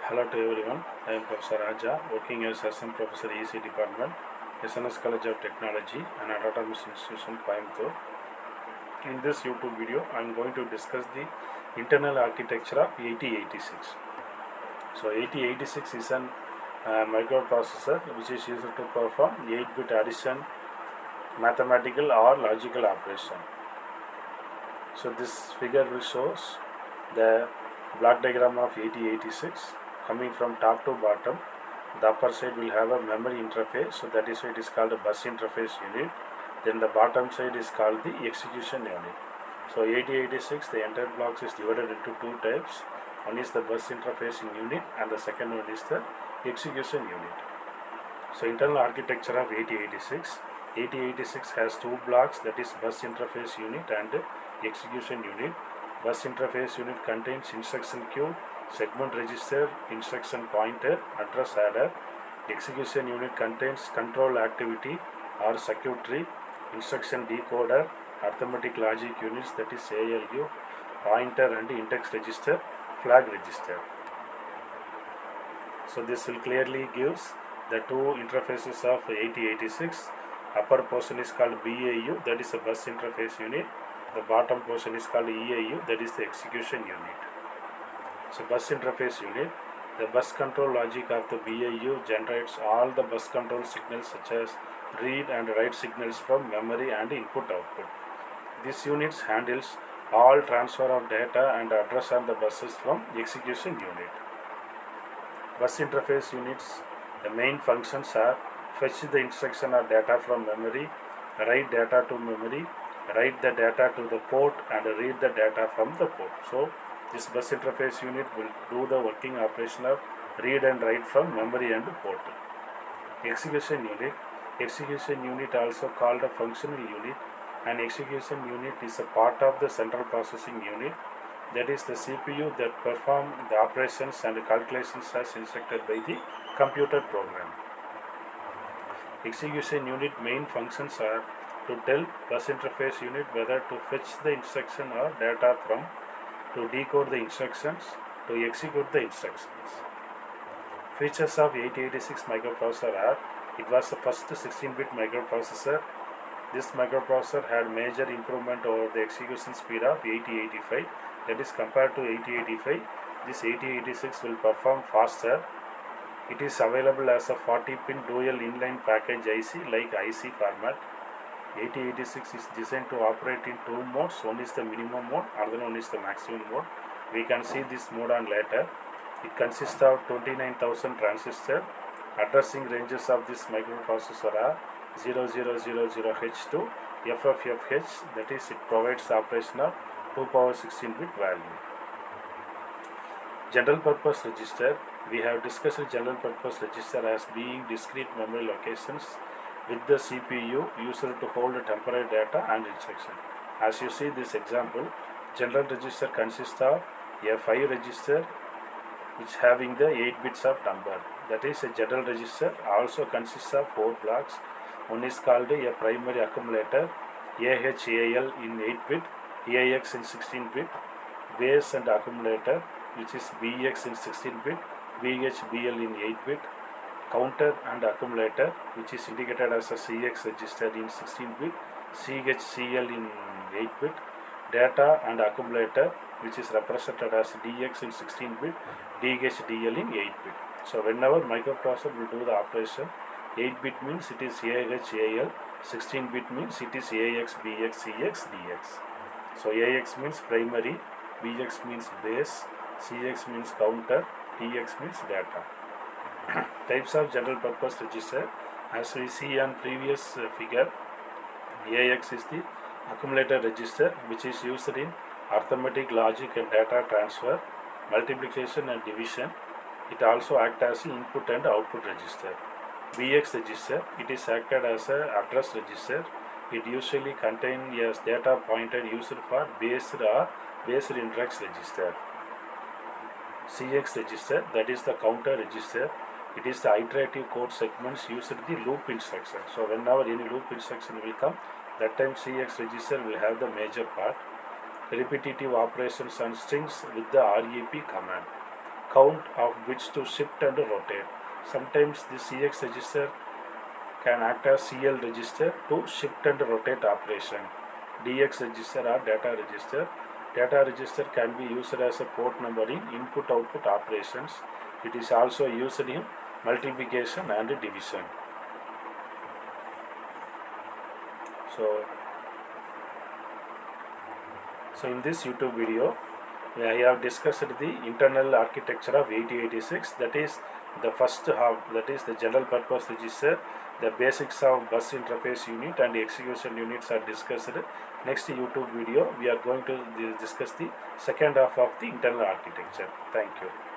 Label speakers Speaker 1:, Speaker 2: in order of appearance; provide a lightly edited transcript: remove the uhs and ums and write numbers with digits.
Speaker 1: Hello to everyone. I am Professor Raja, working as Assistant Professor EC Department, SNS College of Technology and Autonomous Institution, Coimbatore. In this YouTube video, I am going to discuss the internal architecture of 8086. So 8086 is an microprocessor which is used to perform 8-bit addition, mathematical or logical operation. So this figure will shows the block diagram of 8086 coming from top to bottom. The upper side will have a memory interface, so that is why it is called a bus interface unit. Then the bottom side is called the execution unit. So 8086, the entire blocks is divided into two types. One is the bus interfacing unit and the second one is the execution unit. So internal architecture of 8086. 8086 has two blocks, that is bus interface unit and execution unit. Bus interface unit contains instruction queue, segment register, instruction pointer, address adder. Execution unit contains control activity or circuitry, instruction decoder, arithmetic logic units, that is ALU, pointer and index register, flag register. So this will clearly gives the two interfaces of 8086. Upper portion is called BAU, that is a bus interface unit. The bottom portion is called EAU, that is the execution unit. So bus interface unit, the bus control logic of the BAU generates all the bus control signals such as read and write signals from memory and input output. This unit handles all transfer of data and address on the buses from execution unit. Bus interface units, the main functions are fetch the instruction or data from memory, write data to memory, write the data to the port and read the data from the port. So this bus interface unit will do the working operation of read and write from memory and port. Execution unit also called a functional unit. An execution unit is a part of the central processing unit, that is the CPU that perform the operations and calculations as instructed by the computer program. Execution unit main functions are to tell bus interface unit whether to fetch the instruction or data from, to decode the instructions, to execute the instructions. Features of 8086 microprocessor are: it was the first 16-bit microprocessor. This microprocessor had major improvement over the execution speed of 8085. That is, compared to 8085, this 8086 will perform faster. It is available as a 40-pin dual inline package IC like IC format. 8086 is designed to operate in two modes. One is the minimum mode, other one is the maximum mode. We can see this mode on later. It consists of 29,000 transistors. Addressing ranges of this microprocessor are 0000H to FFFH, that is, it provides the operation of 2 power 16-bit value. General purpose register. We have discussed general purpose register as being discrete memory locations with the CPU used to hold temporary data and instruction. As you see this example, general register consists of a 5 register which having the 8 bits of number. That is, a general register also consists of 4 blocks. One is called a primary accumulator, AHAL in 8-bit, AX in 16-bit, base and accumulator, which is BX in 16-bit, BHBL in 8-bit, counter and accumulator, which is indicated as a CX register in 16-bit, CHCL in 8-bit, data and accumulator, which is represented as DX in 16-bit, DHDL in 8-bit. So whenever microprocessor will do the operation, 8-bit means it is AHAL, 16-bit means it is AX, BX, CX, DX. So AX means primary, BX means base, CX means counter, DX means data. Types of general purpose register. As we see on previous figure, AX is the accumulator register which is used in arithmetic, logic and data transfer, multiplication and division. It also acts as an input and output register. BX register, it is acted as an address register. It usually contains a data pointer used for based or based index register. CX register, that is the counter register. It is the iterative code segments used in the loop instruction. So whenever any loop instruction will come, that time CX register will have the major part. Repetitive operations on strings with the REP command. count of bits to shift and rotate. Sometimes the CX register can act as CL register to shift and rotate operation. DX register or data register. Data register can be used as a port number in input-output operations. It is also used in multiplication and division. So, in this YouTube video, I have discussed the internal architecture of 8086. That is the first half, that is the general purpose register. The basics of bus interface unit and execution units are discussed. Next YouTube video, we are going to discuss the second half of the internal architecture. Thank you.